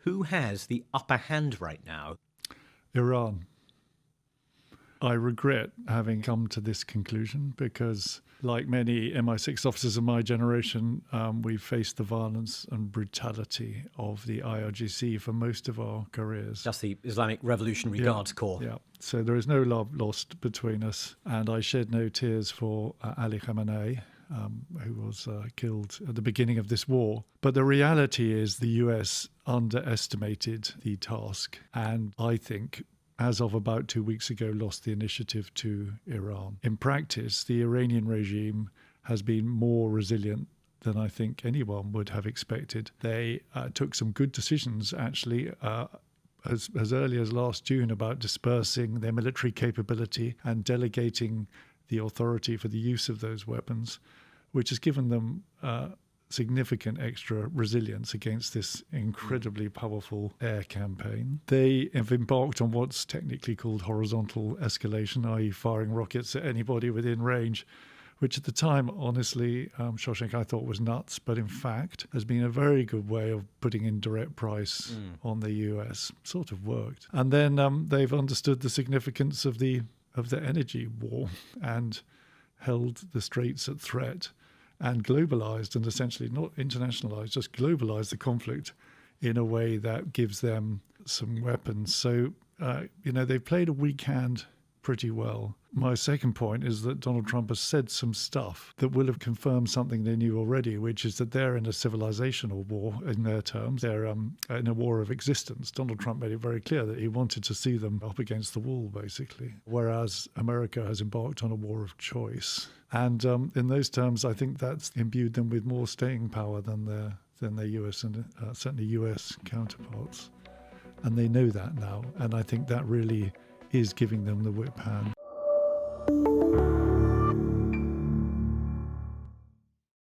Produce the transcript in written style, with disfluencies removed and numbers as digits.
Who has the upper hand right now? Iran. I regret having come to this conclusion because, like many MI6 officers of my generation, we've faced the violence and brutality of the IRGC for most of our careers. That's the Islamic Revolutionary Guards Corps. Yeah. So there is no love lost between us. And I shed no tears for Ali Khamenei, who was killed at the beginning of this war. But the reality is the US underestimated the task. And I think, as of about 2 weeks ago, lost the initiative to Iran. In practice, the Iranian regime has been more resilient than I think anyone would have expected. They took some good decisions, actually, as early as last June, about dispersing their military capability and delegating the authority for the use of those weapons, which has given them significant extra resilience against this incredibly powerful air campaign. They have embarked on what's technically called horizontal escalation, i.e. firing rockets at anybody within range, which at the time, honestly, Shoshenk, I thought was nuts, but in fact has been a very good way of putting in direct price on the US. Sort of worked. And then they've understood the significance of the energy war and held the Straits at threat, and globalized and essentially not internationalized, just globalized the conflict in a way that gives them some weapons. So, they've played a weak hand pretty well. My second point is that Donald Trump has said some stuff that will have confirmed something they knew already, which is that they're in a civilizational war in their terms. They're in a war of existence. Donald Trump made it very clear that he wanted to see them up against the wall, basically, whereas America has embarked on a war of choice. And in those terms, I think that's imbued them with more staying power than their US and certainly US counterparts. And they know that now. And I think that really is giving them the whip hand.